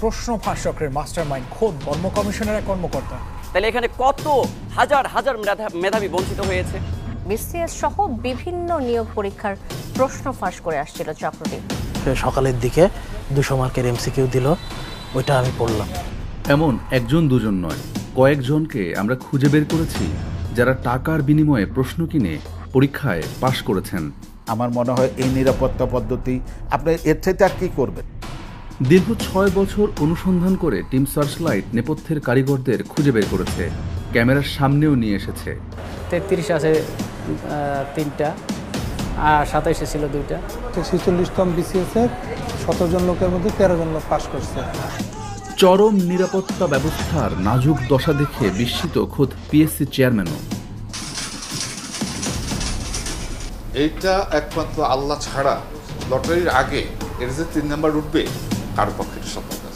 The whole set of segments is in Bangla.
প্রশ্ন ফাঁস চক্রের মাস্টারমাইন্ড খোদ কর্ম কমিশনের এক কর্মকর্তা। তাহলে এখানে কত হাজার হাজার মেধাবী বঞ্চিত হয়েছে। বিসিএস সহ বিভিন্ন নিয়োগ পরীক্ষার প্রশ্ন ফাঁস করে আসছিল চক্রটি। সকালের দিকে 200 মার্কের এমসিকিউ দিল, ওইটা আমি পড়লাম। এমন একজন দুজন নয়, কয়েকজনকে আমরা খুঁজে বের করেছি যারা টাকার বিনিময়ে প্রশ্ন কিনে পরীক্ষায় পাশ করেছেন। আমার মনে হয় এই নিরাপত্তা পদ্ধতি আপনি এর থেকে আর কি করবেন। দীর্ঘ 6 বছর অনুসন্ধান করে টিম সার্চলাইট নেপথ্যের কারিগরদের খুঁজে বের করেছে, ক্যামেরার সামনেও নিয়ে এসেছে। 33 আছে 3টা আর 27 ছিল 2টা। 46তম বিসিএসের 17 জন লোকের মধ্যে 13 জন লোক পাশ করছে। চরম নিরাপত্তা ব্যবস্থার নাজুক দশা দেখে বিস্মিত খোদ পিএসসি চেয়ারম্যানও। এইটা একমাত্র আল্লাহ ছাড়া লটারির আগে এর যে 3 নাম্বার উঠবে কারো পক্ষে সম্ভব না।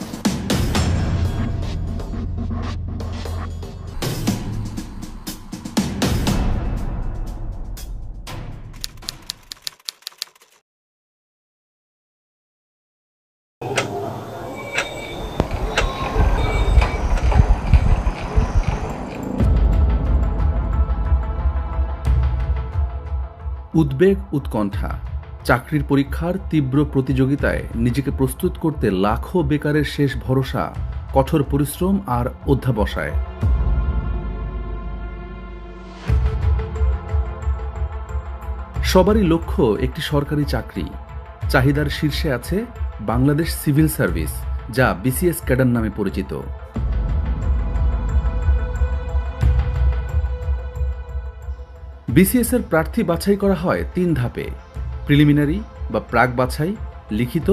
উদ্বেগ, উৎকণ্ঠা, চাকরির পরীক্ষার তীব্র প্রতিযোগিতায় নিজেকে প্রস্তুত করতে লাখো বেকারের শেষ ভরসা কঠোর পরিশ্রম আর অধ্যাবসায়। সবারই লক্ষ্য একটি সরকারি চাকরি। চাহিদার শীর্ষে আছে বাংলাদেশ সিভিল সার্ভিস, যা বিসিএস ক্যাডার নামে পরিচিত। বিসিএস এর প্রার্থী বাছাই করা হয় 3 ধাপে: প্রিলিমিনারি বা প্রাক বাছাই, লিখিত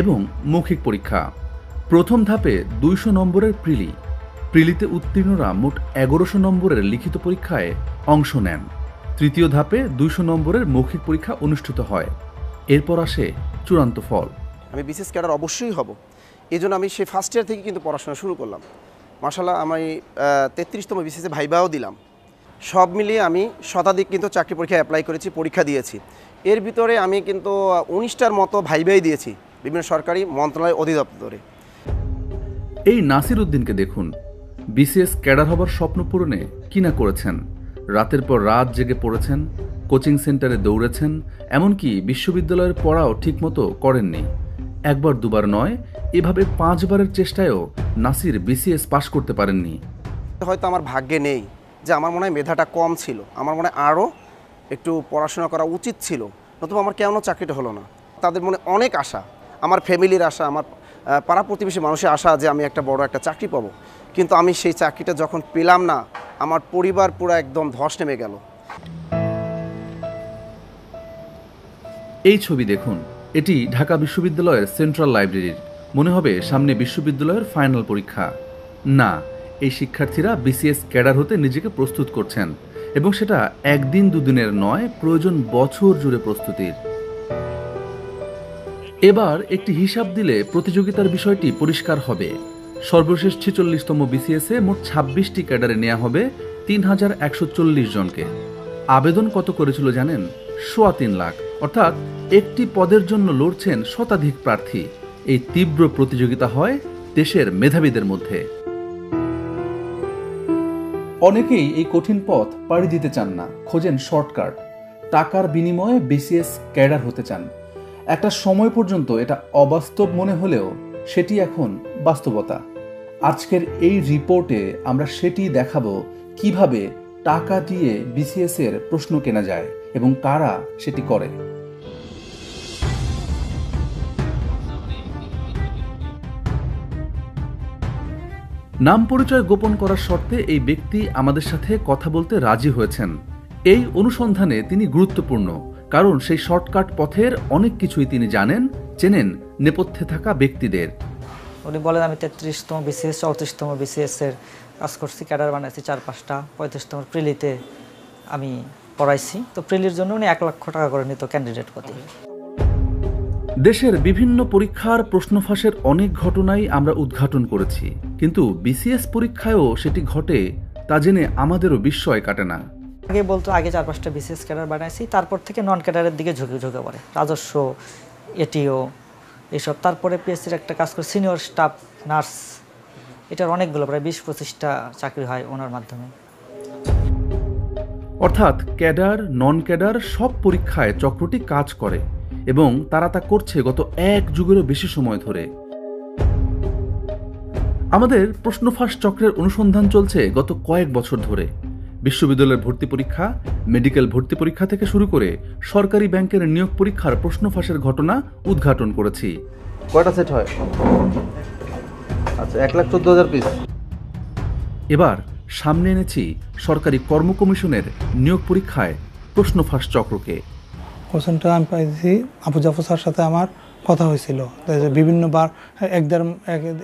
এবং মৌখিক পরীক্ষা। প্রথম ধাপে 200 নম্বরের প্রিলিতে উত্তীর্ণরা মোট 1100 নম্বরের লিখিত পরীক্ষায় অংশ নেন। তৃতীয় ধাপে 200 নম্বরের মৌখিক পরীক্ষা অনুষ্ঠিত হয়। এরপর আসে চূড়ান্ত ফল। আমি বিসিএস ক্যাডার অবশ্যই হব, এই জন্য আমি সেই ফার্স্ট ইয়ার থেকে কিন্তু পড়াশোনা শুরু করলাম। মাশাআল্লাহ, আমি 33তম বিসিএসে ভাইবাও দিলাম। সব মিলিয়ে আমি শতাধিক কিন্তু চাকরি পরীক্ষা অ্যাপ্লাই করেছি, পরীক্ষা দিয়েছি। এর ভিতরে আমি কিন্তু 19টার মতো ভাইবাই দিয়েছি বিভিন্ন সরকারি মন্ত্রণালয় অধিদপ্তরে। এই নাসির উদ্দিনকে দেখুন, বিসিএস ক্যাডার হবার স্বপ্ন পূরণে কি না করেছেন। রাতের পর রাত জেগে পড়েছেন, কোচিং সেন্টারে দৌড়েছেন, এমনকি বিশ্ববিদ্যালয়ের পড়াও ঠিকমতো করেননি। একবার দুবার নয়, এভাবে 5 বারের চেষ্টায়ও নাসির বিসিএস পাশ করতে পারেননি। হয়তো আমার ভাগ্যে নেই, যে আমার মনে হয় মেধাটা কম ছিল, আমার মনে হয় আরও একটু পড়াশোনা করা উচিত ছিল, নতুবা আমার কেন চাকরিটা হলো না। তাদের মনে অনেক আশা, আমার ফ্যামিলির আশা, আমার পাড়া প্রতিবেশী মানুষের আশা যে আমি একটা বড় একটা চাকরি পাবো, কিন্তু আমি সেই চাকরিটা যখন পেলাম না, আমার পরিবার পুরো একদম ধস নেমে গেল। এই ছবি দেখুন, এটি ঢাকা বিশ্ববিদ্যালয়ের সেন্ট্রাল লাইব্রেরির। মনে হবে সামনে বিশ্ববিদ্যালয়ের ফাইনাল পরীক্ষা। না, এই শিক্ষার্থীরা বিসিএস ক্যাডার হতে নিজেকে প্রস্তুত করছেন, এবং সেটা একদিন দুদিনের নয়, প্রয়োজন বছর জুড়ে প্রস্তুতির। এবার একটি হিসাব দিলে প্রতিযোগিতার বিষয়টি পরিষ্কার হবে। সর্বশেষ 46তম বিসিএসে মোট 26টি ক্যাডারে নেওয়া হবে 3140 জনকে। আবেদন কত করেছিল জানেন? 3.25 লাখ। অর্থাৎ একটি পদের জন্য লড়ছেন শতাধিক প্রার্থী। এই তীব্র প্রতিযোগিতা হয় দেশের মেধাবীদের মধ্যে। অনেকেই এই কঠিন পথ পাড়ি দিতে চান না, খোঁজেন শর্টকাট। টাকার বিনিময়ে বিসিএস ক্যাডার হতে চান। একটা সময় পর্যন্ত এটা অবাস্তব মনে হলেও সেটি এখন বাস্তবতা। আজকের এই রিপোর্টে আমরা সেটি দেখাবো, কিভাবে টাকা দিয়ে বিসিএস এর প্রশ্ন কেনা যায় এবং কারা সেটি করে। নাম পরিচয় গোপন করার শর্তে এই ব্যক্তি আমাদের সাথে কথা বলতে রাজি হয়েছেন। এই অনুসন্ধানে তিনি গুরুত্বপূর্ণ, কারণ সেই শর্টকাট পথের অনেক কিছুই তিনি জানেন, চেনেন নেপথ্যে থাকা ব্যক্তিদের। উনি বলেন আমি 33তম বিসিএস 34তম বিসিএস এর কাজ করছি, ক্যাডার বানাইছি 4-5টা, 35তম প্রিলিতে আমি পড়াইছি। তো প্রিলির জন্য উনি 1 লক্ষ টাকা করে নিত ক্যান্ডিডেট প্রতি। দেশের বিভিন্ন পরীক্ষার প্রশ্ন ফাঁসের অনেক ঘটনাই আমরা উদ্ঘাটন করেছি, কিন্তু বিসিএস পরীক্ষায়ও সেটি ঘটে তা জেনে আমাদেরও বিস্ময় কাটে না। আগে বলতো আগে 4-5টা বিসিএস ক্যাডার বানাইছি, তারপর থেকে নন ক্যাডারের দিকে ঝুঁকে পড়ে, রাজস্ব, এটিও এইসব। তারপরে পিএসসির একটা কাজ করে সিনিয়র স্টাফ নার্স, এটার অনেকগুলো প্রায় 20-25টা চাকরি হয় ওনার মাধ্যমে। অর্থাৎ ক্যাডার, নন ক্যাডার সব পরীক্ষায় চক্রটি কাজ করে এবং তারা তা করছে গত 1 যুগেরও বেশি সময় ধরে। আমাদের প্রশ্নফাঁস চক্রের অনুসন্ধান চলছে গত কয়েক বছর ধরে। বিশ্ববিদ্যালয়ের ভর্তি পরীক্ষা, মেডিকেল ভর্তি পরীক্ষা থেকে শুরু করে সরকারি ব্যাংকের নিয়োগ পরীক্ষার প্রশ্নফাঁসের ঘটনা উদ্ঘাটন করেছি। কয়টা সেট হয়? আচ্ছা, 1,14,000 পিস। এবার সামনে এনেছি সরকারি কর্ম কমিশনের নিয়োগ পরীক্ষায় প্রশ্নফাঁস চক্রকে। কোশ্চেনটা আমি পাইছি, আবু জাফর স্যার সাথে আমার কথা হয়েছিল বিভিন্নবার,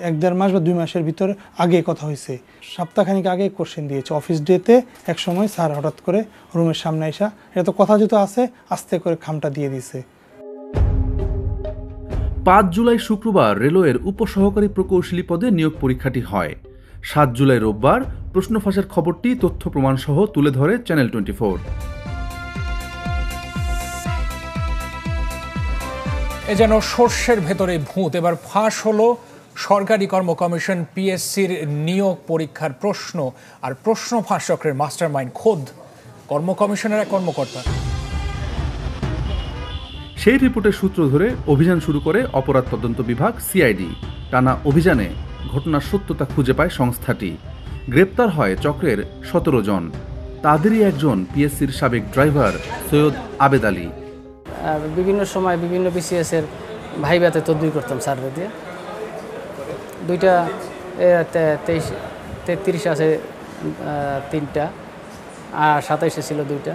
এক দেড় মাস বা 2 মাসের ভিতরে আগে কথা হয়েছে। সপ্তাহখানিক আগে কোশ্চেন দিয়েছে অফিস ডেতে। এক সময় স্যার হঠাৎ করে রুমের সামনে আসা, এটা তো কথা যেহেতু আছে, আস্তে করে খামটা দিয়ে দিছে। 5 জুলাই শুক্রবার রেলওয়ের উপসহকারী প্রকৌশলী পদে নিয়োগ পরীক্ষাটি হয়। 7 জুলাই রোববার প্রশ্নফাঁসের খবরটি তথ্য প্রমাণ সহ তুলে ধরে চ্যানেল 24। এ যেন সর্ষের ভেতরে ভূত। এবার ফাঁস হলো সরকারি কর্ম কমিশন পিএসসির নিয়োগ পরীক্ষার প্রশ্ন আর প্রশ্ন ফাঁস চক্রের মাস্টার মাইন্ড খোদ কর্ম কমিশনের এক কর্মকর্তা। সেই রিপোর্টের সূত্র ধরে অভিযান শুরু করে অপরাধ তদন্ত বিভাগ সিআইডি। টানা অভিযানে ঘটনার সত্যতা খুঁজে পায় সংস্থাটি। গ্রেপ্তার হয় চক্রের 17 জন। তাদেরই একজন পিএসসির সাবেক ড্রাইভার সৈয়দ আবেদ আলী। বিভিন্ন সময় বিভিন্ন বিসিএস এর ভাইভাতে তদবির করতাম সার্ভে দিয়ে। 2টা 33 আছে 3টা, আর 27 ছিল 2টা।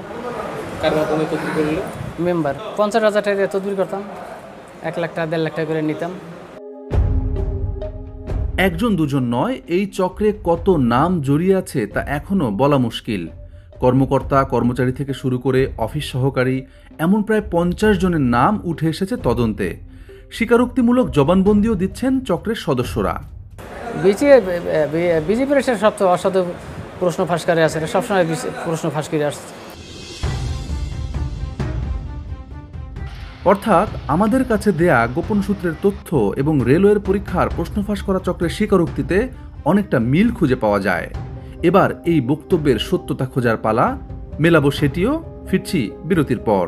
মেম্বার 50,000 টাকা দিয়ে তদবির করতাম, 1 লাখ টাকা 1.5 লাখ টাকা করে নিতাম। একজন দুজন নয়, এই চক্রে কত নাম জড়িয়ে আছে তা এখনো বলা মুশকিল। কর্মকর্তা, কর্মচারী থেকে শুরু করে অফিস সহকারী, এমন প্রায় 50 জনের নাম উঠে এসেছে তদন্তে। স্বীকারোক্তিমূলক জবানবন্দিও দিচ্ছেন চক্রের সদস্যরা। বিজেপির সবচেয়ে অসাধু প্রশ্ন ফাঁসকারী আছে, সবসময় প্রশ্ন ফাঁসকারী আসছে। অর্থাৎ আমাদের কাছে দেয়া গোপন সূত্রের তথ্য এবং রেলওয়ের পরীক্ষার প্রশ্ন ফাঁস করা চক্রের স্বীকারোক্তিতে অনেকটা মিল খুঁজে পাওয়া যায়। এবার এই বক্তব্যের সত্যতা খোঁজার পালা, মেলাবো সেটিও। ফিরছি বিরতির পর।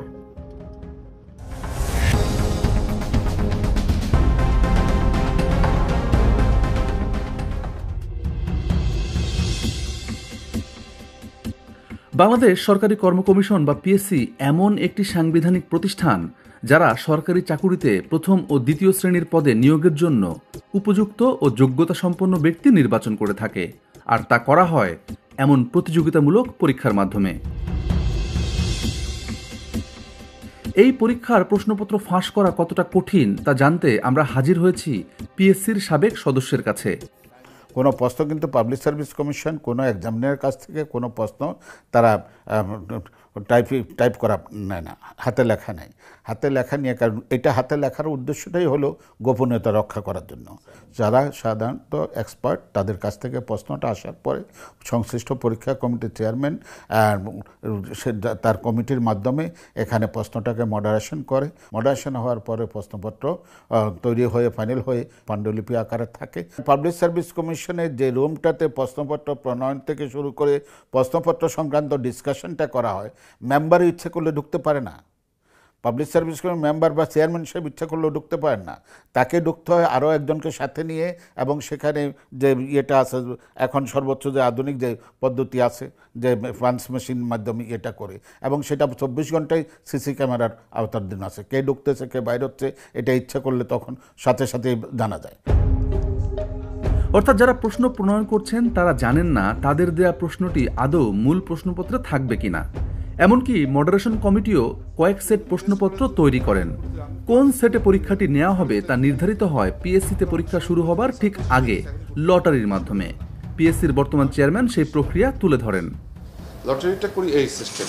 বাংলাদেশ সরকারি কর্ম কমিশন বা পিএসসি এমন একটি সাংবিধানিক প্রতিষ্ঠান যারা সরকারি চাকুরিতে প্রথম ও দ্বিতীয় শ্রেণীর পদে নিয়োগের জন্য উপযুক্ত ও যোগ্যতা সম্পন্ন ব্যক্তি নির্বাচন করে থাকে, আর তা করা হয় এমন প্রতিযোগিতামূলক পরীক্ষার মাধ্যমে। এই পরীক্ষার প্রশ্নপত্র ফাঁস করা কতটা কঠিন তা জানতে আমরা হাজির হয়েছি পিএসসির সাবেক সদস্যের কাছে। কোনো প্রশ্ন কিন্তু পাবলিক সার্ভিস কমিশন কোনো এক্সামিনারের কাছ থেকে কোনো প্রশ্ন তারা টাইপ করা নেয় না, হাতে লেখা নেয়। হাতে লেখা নিয়ে, কারণ এটা হাতে লেখার উদ্দেশ্যটাই হলো গোপনীয়তা রক্ষা করার জন্য। যারা সাধারণত এক্সপার্ট তাদের কাছ থেকে প্রশ্নটা আসার পরে সংশ্লিষ্ট পরীক্ষা কমিটির চেয়ারম্যান তার কমিটির মাধ্যমে এখানে প্রশ্নটাকে মডারেশন করে। মডারেশন হওয়ার পরে প্রশ্নপত্র তৈরি হয়ে ফাইনাল হয়ে পাণ্ডুলিপি আকারে থাকে। পাবলিক সার্ভিস কমিশনের যে রুমটাতে প্রশ্নপত্র প্রণয়ন থেকে শুরু করে প্রশ্নপত্র সংক্রান্ত ডিসকাশনটা করা হয়, মেম্বার ইচ্ছে করলে ঢুকতে পারে না। পাবলিক সার্ভিস কমিশন মেম্বার বা চেয়ারম্যান সাহেব ইচ্ছা করলেও ঢুকতে পারেন না, তাকে ঢুকতে হয় আরও একজনকে সাথে নিয়ে। এবং সেখানে যে ইয়েটা আছে, এখন সর্বোচ্চ যে আধুনিক যে পদ্ধতি আছে, যে পাঞ্চ মেশিন মাধ্যমে এটা করে, এবং সেটা 24 ঘন্টায় সিসি ক্যামেরার আওতাধীন আছে। কে ঢুকতেছে কে বাইরে হচ্ছে এটা ইচ্ছা করলে তখন সাথে সাথে জানা যায়। অর্থাৎ যারা প্রশ্ন প্রণয়ন করছেন তারা জানেন না তাদের দেয়া প্রশ্নটি আদৌ মূল প্রশ্নপত্রে থাকবে কিনা। এমনকি মডারেশন কমিটিও কয়েক সেট প্রশ্নপত্র তৈরি করেন। কোন সেটে পরীক্ষাটি নেওয়া হবে তা নির্ধারিত হয় পিএসসিতে পরীক্ষা শুরু হবার ঠিক আগে লটারির মাধ্যমে। পিএসসির বর্তমান চেয়ারম্যান সেই প্রক্রিয়া তুলে ধরেন। লটারিটা করি এই সিস্টেম,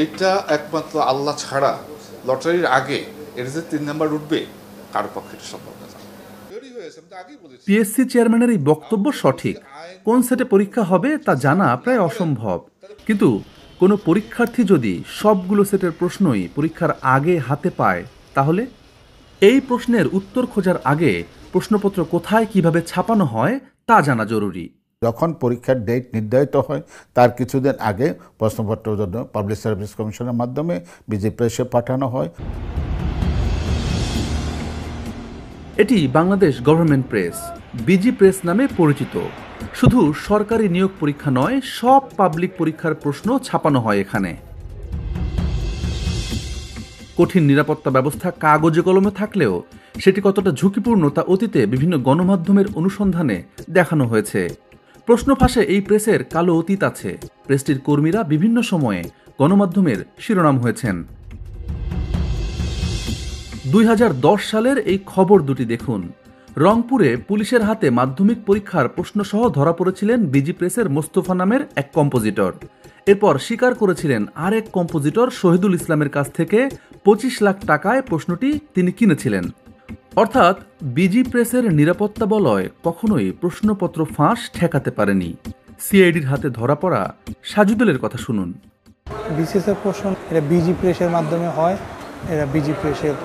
এইটা একমাত্র আল্লাহ ছাড়া লটারির আগে এর যে 3 নাম্বার উঠবে কারো পক্ষে সম্ভব না। পিএসসি চেয়ারম্যানের এই বক্তব্য সঠিক। কোন সেটে পরীক্ষা হবে তা জানা প্রায় অসম্ভব, কিন্তু কোনো পরীক্ষার্থী যদি সবগুলো সেটের প্রশ্নই পরীক্ষার আগে হাতে পায়, তাহলে এই প্রশ্নের উত্তর খোঁজার আগে প্রশ্নপত্র কোথায় কিভাবে ছাপানো হয় তা জানা জরুরি। যখন পরীক্ষার ডেট নির্ধারিত হয় তার কিছুদিন আগে প্রশ্নপত্র জন্য পাবলিক সার্ভিস কমিশনের মাধ্যমে বিজি প্রেসে পাঠানো হয়। এটি Bangladesh government press, busy press নামে পরিচিত। শুধু সরকারি নিয়োগ পরীক্ষা নয়, সব পাবলিক পরীক্ষার প্রশ্ন ছাপানো হয় এখানে। কঠিন নিরাপত্তা ব্যবস্থা কাগজে কলমে থাকলেও সেটি কতটা ঝুঁকিপূর্ণ তা অতীতে বিভিন্ন গণমাধ্যমের অনুসন্ধানে দেখানো হয়েছে। প্রশ্ন ফাঁসে এই প্রেসের কালো অতীত আছে। প্রেসটির কর্মীরা বিভিন্ন সময়ে গণমাধ্যমের শিরোনাম হয়েছেন। 2010 সালের এই খবর দুটি দেখুন। রংপুরে পুলিশের হাতে মাধ্যমিক পরীক্ষার প্রশ্নসহ ধরা পড়েছিলেন বিজি প্রেসের মোস্তফা নামের এক কম্পোজিটর। এরপর স্বীকার করেছিলেন আরেক কম্পোজিটর শহীদুল ইসলামের কাছ থেকে 25 লাখ টাকায় প্রশ্নটি তিনি কিনেছিলেন। অর্থাৎ বিজি প্রেসের নিরাপত্তা বলয় কখনোই প্রশ্নপত্র ফাঁস ঠেকাতে পারেনি। সিআইডির হাতে ধরা পড়া সাজুদুলের কথা শুনুন। বিসিএস এর প্রশ্ন এটা বিজি প্রেসের মাধ্যমে হয়। এরা বিজি প্রেসের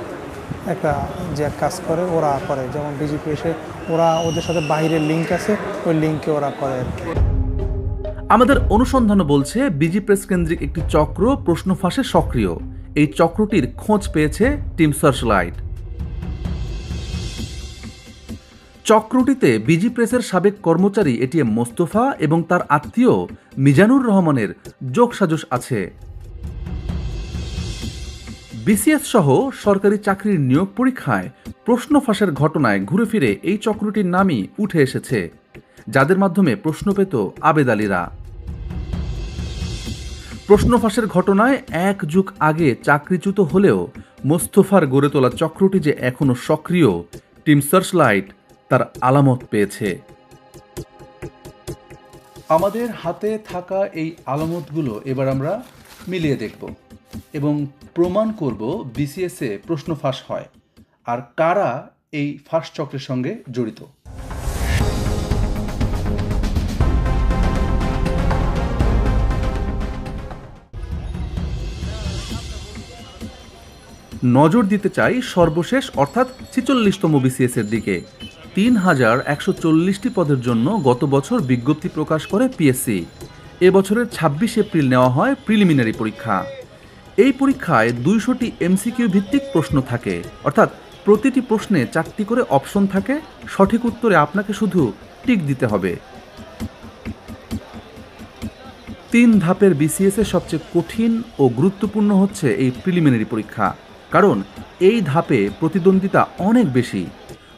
একটা যে কাজ করে ওরা করে, যেমন বিজি প্রেসে ওরা ওদের সাথে বাইরের লিঙ্ক আছে, ওই লিঙ্কে ওরা করে আর কি। আমাদের অনুসন্ধানও বলছে বিজি প্রেস কেন্দ্রিক একটি চক্র প্রশ্ন ফাঁসে সক্রিয়। এই চক্রটির খোঁজ পেয়েছে টিম সার্চলাইট। চক্রটিতে বিজি প্রেসের সাবেক কর্মচারী এটিএম মোস্তফা এবং তার আত্মীয় মিজানুর রহমানের যোগসাজশ আছে। বিসিএস সহ সরকারি চাকরির নিয়োগ পরীক্ষায় প্রশ্ন ফাঁসের ঘটনায় ঘুরে ফিরে এই চক্রটির নামই উঠে এসেছে, যাদের মাধ্যমে প্রশ্ন পেত আবেদ আলীরা। প্রশ্ন ফাঁসের ঘটনায় 1 যুগ আগে চাকরিচ্যুত হলেও মোস্তফার গড়ে তোলা চক্রটি যে এখনো সক্রিয়, টিম সার্চলাইট তার আলামত পেয়েছে। আমাদের হাতে থাকা এই আলামতগুলো এবার আমরা মিলিয়ে দেখব এবং প্রমাণ করব বিসিএসে প্রশ্ন ফাঁস হয় আর কারা এই ফাঁস চক্রের সঙ্গে জড়িত। নজর দিতে চাই সর্বশেষ অর্থাৎ 46তম বিসিএস এর দিকে। 3140টি পদের জন্য গত বছর বিজ্ঞপ্তি প্রকাশ করে পিএসসি। এবছরের 26 এপ্রিল নেওয়া হয় প্রিলিমিনারি পরীক্ষা। এই পরীক্ষায় 200টি এমসিকিউ ভিত্তিক প্রশ্ন থাকে, অর্থাৎ প্রতিটি প্রশ্নে 4টি করে অপশন থাকে। সঠিক উত্তরে আপনাকে শুধু টিক দিতে হবে। 3 ধাপের বিসিএস এর সবচেয়ে কঠিন ও গুরুত্বপূর্ণ হচ্ছে এই প্রিলিমিনারি পরীক্ষা, কারণ এই ধাপে প্রতিদ্বন্দ্বিতা অনেক বেশি।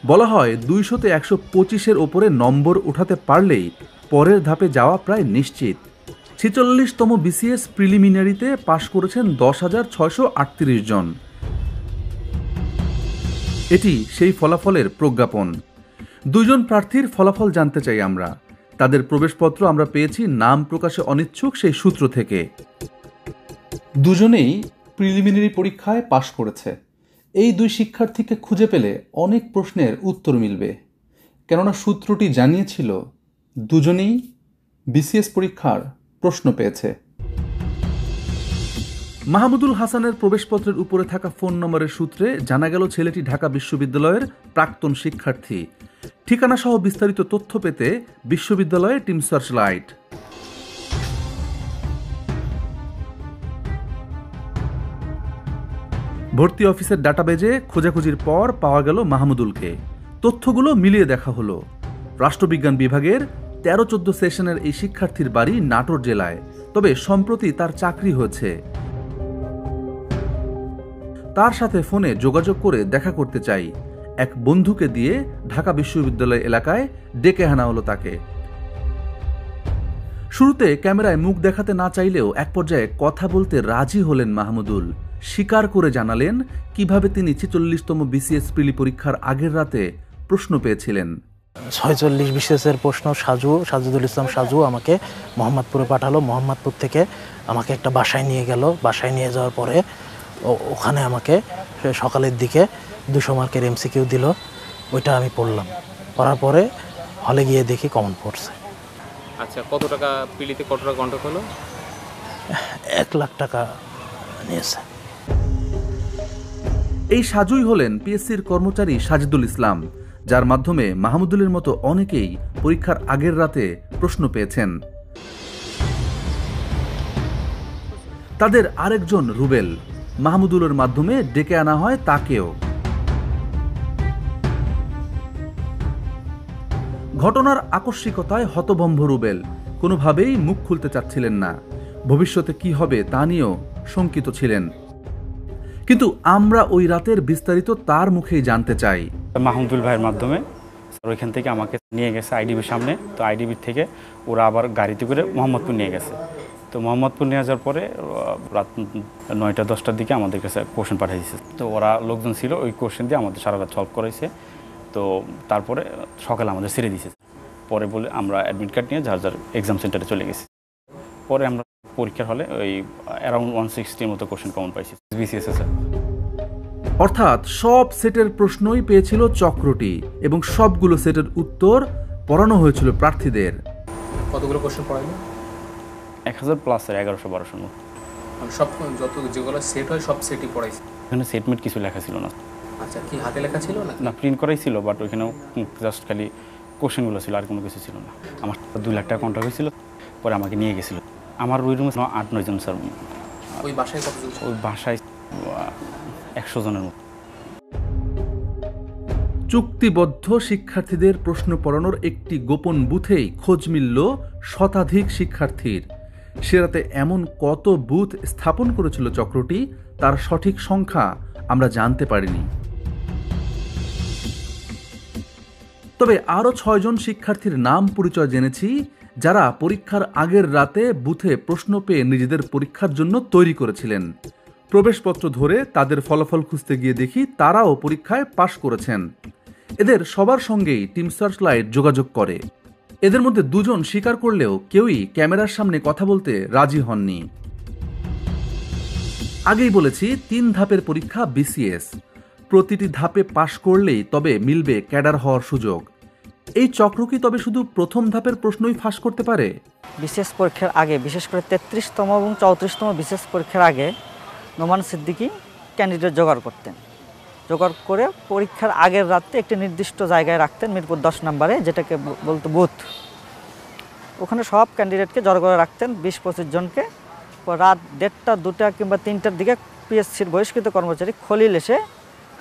বলা হয় 200তে 125-এর ওপরে নম্বর উঠাতে পারলেই পরের ধাপে যাওয়া প্রায় নিশ্চিত। 46তম বিসিএস প্রিলিমিনারিতে পাশ করেছেন 10,638 জন। এটি সেই ফলাফলের প্রজ্ঞাপন। 2 জন প্রার্থীর ফলাফল জানতে চাই আমরা। তাদের প্রবেশপত্র আমরা পেয়েছি নাম প্রকাশে অনিচ্ছুক সেই সূত্র থেকে। দুজনেই প্রিলিমিনারি পরীক্ষায় পাশ করেছে। এই 2 শিক্ষার্থীকে খুঁজে পেলে অনেক প্রশ্নের উত্তর মিলবে, কেননা সূত্রটি জানিয়েছিল দুজনেই বিসিএস পরীক্ষার প্রশ্ন পেয়েছে। মাহমুদুল হাসানের প্রবেশপত্রের উপরে থাকা ফোন নম্বরের সূত্রে জানা গেল ছেলেটি ঢাকা বিশ্ববিদ্যালয়ের প্রাক্তন শিক্ষার্থী। ঠিকানা সহ বিস্তারিত তথ্য পেতে বিশ্ববিদ্যালয়ের টিম সার্চলাইট। ভর্তি অফিসের ডাটাবেজে খোঁজাখুঁজির পর পাওয়া গেল মাহমুদুলকে। তথ্যগুলো মিলিয়ে দেখা হলো। রাষ্ট্রবিজ্ঞান বিভাগের 13-14 সেশনের এই শিক্ষার্থীর বাড়ি নাটোর জেলায়, তবে সম্প্রতি তার চাকরি হয়েছে। তার সাথে ফোনে যোগাযোগ করে দেখা করতে চাই। এক বন্ধুকে দিয়ে ঢাকা বিশ্ববিদ্যালয় এলাকায় ডেকে আনা হলো তাকে। শুরুতে ক্যামেরায় মুখ দেখাতে না চাইলেও এক পর্যায়ে কথা বলতে রাজি হলেন মাহমুদুল। স্বীকার করে জানালেন কিভাবে তিনি 46তম বিসিএস প্রিলি পরীক্ষার আগের রাতে প্রশ্ন পেয়েছিলেন। 46 বিসিএসের প্রশ্ন সাজুদুল ইসলাম সাজু আমাকে মোহাম্মদপুরে পাঠালো। মোহাম্মদপুর থেকে আমাকে একটা বাসায় নিয়ে গেল। বাসায় নিয়ে যাওয়ার পরে ওখানে আমাকে সকালের দিকে 200 মার্কের এমসিকিউ দিল। ওইটা আমি পড়লাম। পড়ার পরে হলে গিয়ে দেখি কমন পড়ছে। আচ্ছা, কত টাকা পিলিতে কত টাকা কন্ট্যাক্ট হলো? 1 লাখ টাকা নিয়েছে। এই সাজুই হলেন পিএসসির কর্মচারী সাজিদুল ইসলাম, যার মাধ্যমে মাহমুদুলের মতো অনেকেই পরীক্ষার আগের রাতে প্রশ্ন পেয়েছেন। তাদের আরেকজন রুবেল, মাহমুদুলের মাধ্যমে ডেকে আনা হয় তাকেও। ঘটনার আকস্মিকতায় হতভম্ব রুবেল কোনোভাবেই মুখ খুলতে চাচ্ছিলেন না। ভবিষ্যতে কি হবে তা নিয়েও শঙ্কিত ছিলেন। কিন্তু আমরা ওই রাতের বিস্তারিত তার মুখেই জানতে চাই। মাহমুদুল ভাইয়ের মাধ্যমে ওইখান থেকে আমাকে নিয়ে গেছে আইডিবির সামনে। তো আইডিবির থেকে ওরা আবার গাড়িতে করে মোহাম্মদপুর নিয়ে গেছে। তো মোহাম্মদপুর নিয়ে যাওয়ার পরে রাত 9টা-10টার দিকে আমাদের কাছে কোশ্চেন পাঠিয়ে দিয়েছে। তো ওরা লোকজন ছিল, ওই কোশ্চেন দিয়ে আমাদের সারা রাত সলভ করাইছে। তো তারপরে সকালে আমাদের ছেড়ে দিয়েছে। পরে বলে আমরা অ্যাডমিট কার্ড নিয়ে যার যার এক্সাম সেন্টারে চলে গেছি। পরে আমরা পরীক্ষার হলে ওই অ্যারাউন্ড 160-র মতো কোশ্চেন কমন পাইছি বিসিএস। অর্থাৎ সব সেটের প্রশ্নই পেয়েছিল চক্রটি এবং সবগুলো সেটের উত্তর পড়ানো হয়েছিল প্রার্থীদের। কতগুলো কোশ্চেন পড়াইলো? 1000 প্লাস 1100-1200 মতো। সব যত যেগুলো সেট হয় সব সেটই পড়াইছে? এখানে সেটমেট কিছু লেখা ছিল না। আচ্ছা, কি হাতে লেখা ছিল না? না, প্রিন্ট করাই ছিল, বাট ওইখানেও জাস্ট খালি কোশ্চেনগুলো ছিল, আর কোনো কিছু ছিল না। আমার 2 লাখ টাকা কন্ট্রাক্ট হয়েছিল, পরে আমাকে নিয়ে গেছিল। আমার ওই রুমে 8-9 জন স্যার। ওই বাসায় কতজন? ওই বাসায় 100 জনের মতো। চুক্তিবদ্ধ শিক্ষার্থীদের প্রশ্ন পড়ানোর একটি গোপন বুথেই খোঁজ মিলল শতাধিক শিক্ষার্থীর। সে রাতে এমন কত বুথ স্থাপন করেছিল চক্রটি, তার সঠিক সংখ্যা আমরা জানতে পারিনি। তবে আরও 6 জন শিক্ষার্থীর নাম পরিচয় জেনেছি, যারা পরীক্ষার আগের রাতে বুথে প্রশ্ন পেয়ে নিজেদের পরীক্ষার জন্য তৈরি করেছিলেন। প্রবেশপত্র ধরে তাদের ফলাফল খুঁজতে গিয়ে দেখি তারাও পরীক্ষায় পাশ করেছেন। এদের সবার সঙ্গেই টিম সার্চলাইট যোগাযোগ করে। এদের মধ্যে 2 জন স্বীকার করলেও কেউই ক্যামেরার সামনে কথা বলতে রাজি হননি। আগেই বলেছি 3 ধাপের পরীক্ষা বিসিএস। প্রতিটি ধাপে পাশ করলেই তবে মিলবে ক্যাডার হওয়ার সুযোগ। এই চক্র কি তবে শুধু প্রথম ধাপের প্রশ্নই ফাঁস করতে পারে? বিশেষ পরীক্ষার আগে, বিশেষ করে 33তম এবং 34তম বিশেষ পরীক্ষার আগে নোমান সিদ্দিকী ক্যান্ডিডেট জোগাড় করতেন। জোগাড় করে পরীক্ষার আগের রাতে একটি নির্দিষ্ট জায়গায় রাখতেন, মিরপুর 10 নম্বরে, যেটাকে বলতো বুথ। ওখানে সব ক্যান্ডিডেটকে জড়ো করে রাখতেন, 20-25 জনকে। রাত 1:30, 2টা কিংবা 3টার দিকে পিএসসির বহিষ্কৃত কর্মচারী খলিল এসে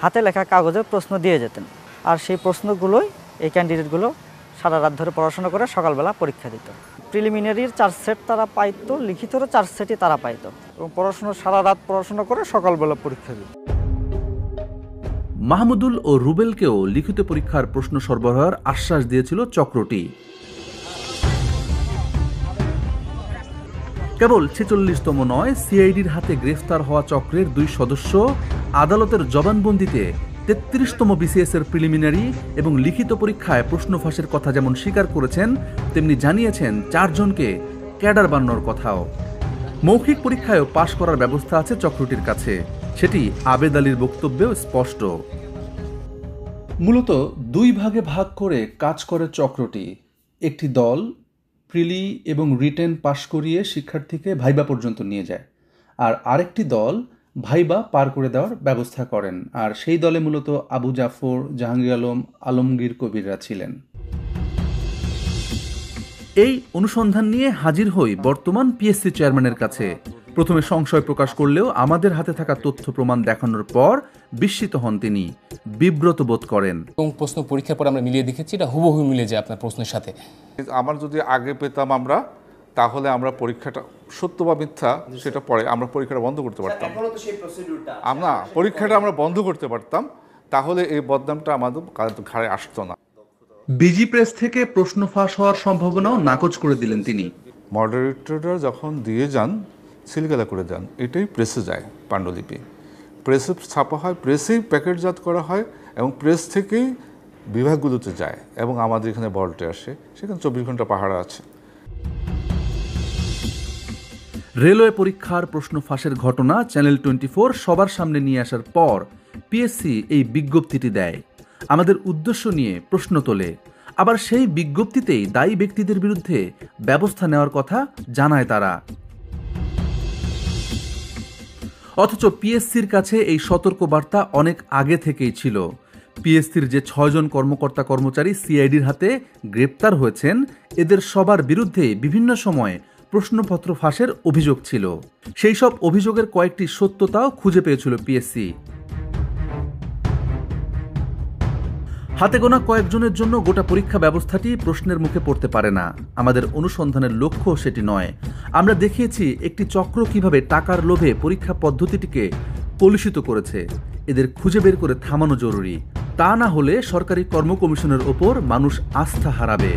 হাতে লেখা কাগজে প্রশ্ন দিয়ে যেতেন। আর সেই প্রশ্নগুলোই এই ক্যান্ডিডেটগুলো সারা রাত ধরে পড়াশোনা করে সকালবেলা পরীক্ষা দিত। প্রিলিমিনারির 4 সেট তারা পাইতো, লিখিতরও 4 সেটই তারা পাইতো, এবং পড়াশোনা সারা রাত পড়াশোনা করে সকালবেলা পরীক্ষা দিত। মাহমুদুল ও রুবেলকেও লিখিত পরীক্ষার প্রশ্ন সরবরাহের আশ্বাস দিয়েছিল চক্রটি। কেবল 46তম নয়, সিআইডির হাতে গ্রেফতার হওয়া চক্রের 2 সদস্য আদালতের জবানবন্দিতে 33তম বিসিএস এর প্রিলিমিনারি এবং লিখিত পরীক্ষায় প্রশ্ন ফাঁসের কথা যেমন স্বীকার করেছেন, তেমনি জানিয়েছেন 4 জনকে ক্যাডার বানানোর কথাও। মৌখিক পরীক্ষায়ও পাশ করার ব্যবস্থা আছে চক্রটির কাছে, সেটি আবেদ আলীর বক্তব্যেও স্পষ্ট। মূলত 2 ভাগে ভাগ করে কাজ করে চক্রটি। একটি দল প্রিলি এবং রিটেন পাশ করিয়ে শিক্ষার্থীকে ভাইবা পর্যন্ত নিয়ে যায়, আর আরেকটি দল ভাইবা পার করে দেওয়ার ব্যবস্থা করেন। আর সেই দলে মূলত আবু জাফর, জাহাঙ্গীর আলম, আলমগীর কবিররা ছিলেন। এই অনুসন্ধান নিয়ে হাজির হই বর্তমান পিএসসি চেয়ারম্যানের কাছে। প্রথমে সংশয় প্রকাশ করলেও আমাদের হাতে থাকা তথ্য প্রমাণ দেখানোর পর বিস্মিত হন তিনি, বিব্রত বোধ করেন। এবং প্রশ্ন পরীক্ষার পর আমরা মিলিয়ে দেখেছি, এটা হুবহু মিলে যায় আপনার প্রশ্নের সাথে। আমার যদি আগে পেতাম আমরা, তাহলে আমরা পরীক্ষাটা সত্য বা মিথ্যা সেটা পরে আমরা পরীক্ষাটা বন্ধ করতে পারতাম। আমরা পরীক্ষাটা আমরা বন্ধ করতে পারতাম, তাহলে এই বদনামটা আমাদের ঘাড়ে আসতো না। বিজি প্রেস থেকে প্রশ্ন ফাঁস হওয়ার সম্ভাবনাও নাকচ করে দিলেন তিনি। মডারেটররা যখন দিয়ে যান, সিলগালা করে যান, এটাই প্রেসে যায়। পাণ্ডুলিপি প্রেসে ছাপা হয়, প্রেসেই প্যাকেটজাত করা হয় এবং প্রেস থেকেই বিভাগগুলোতে যায় এবং আমাদের এখানে বলটে আসে। সেখানে 24 ঘন্টা পাহারা আছে। রেলওয়ে পরীক্ষার প্রশ্ন ফাঁসের ঘটনা চ্যানেল 24 সবার সামনে নিয়ে আসার পর পিএসসি এই বিজ্ঞপ্তিটি দেয়, আমাদের উদ্দেশ্য নিয়ে প্রশ্ন তোলে। আবার সেই বিজ্ঞপ্তিতেই দায়ী ব্যক্তিদের বিরুদ্ধে ব্যবস্থা নেওয়ার কথা জানায় তারা। অথচ পিএসসির কাছে এই সতর্কবার্তা অনেক আগে থেকেই ছিল। পিএসসির যে 6 জন কর্মকর্তা কর্মচারী সিআইডির হাতে গ্রেপ্তার হয়েছেন, এদের সবার বিরুদ্ধে বিভিন্ন সময়ে প্রশ্নপত্র ফাঁসের অভিযোগ ছিল। সেই সব অভিযোগের কয়েকটি সত্যতাও খুঁজে পেয়েছিল পিএসসি। হাতে গোনা কয়েকজনের জন্য গোটা পরীক্ষা ব্যবস্থাটি প্রশ্নের মুখে পড়তে পারে না। আমাদের অনুসন্ধানের লক্ষ্য সেটি নয়। আমরা দেখিয়েছি একটি চক্র কিভাবে টাকার লোভে পরীক্ষা পদ্ধতিটিকে কলুষিত করেছে। এদের খুঁজে বের করে থামানো জরুরি। তা না হলে সরকারি কর্ম কমিশনের ওপর মানুষ আস্থা হারাবে।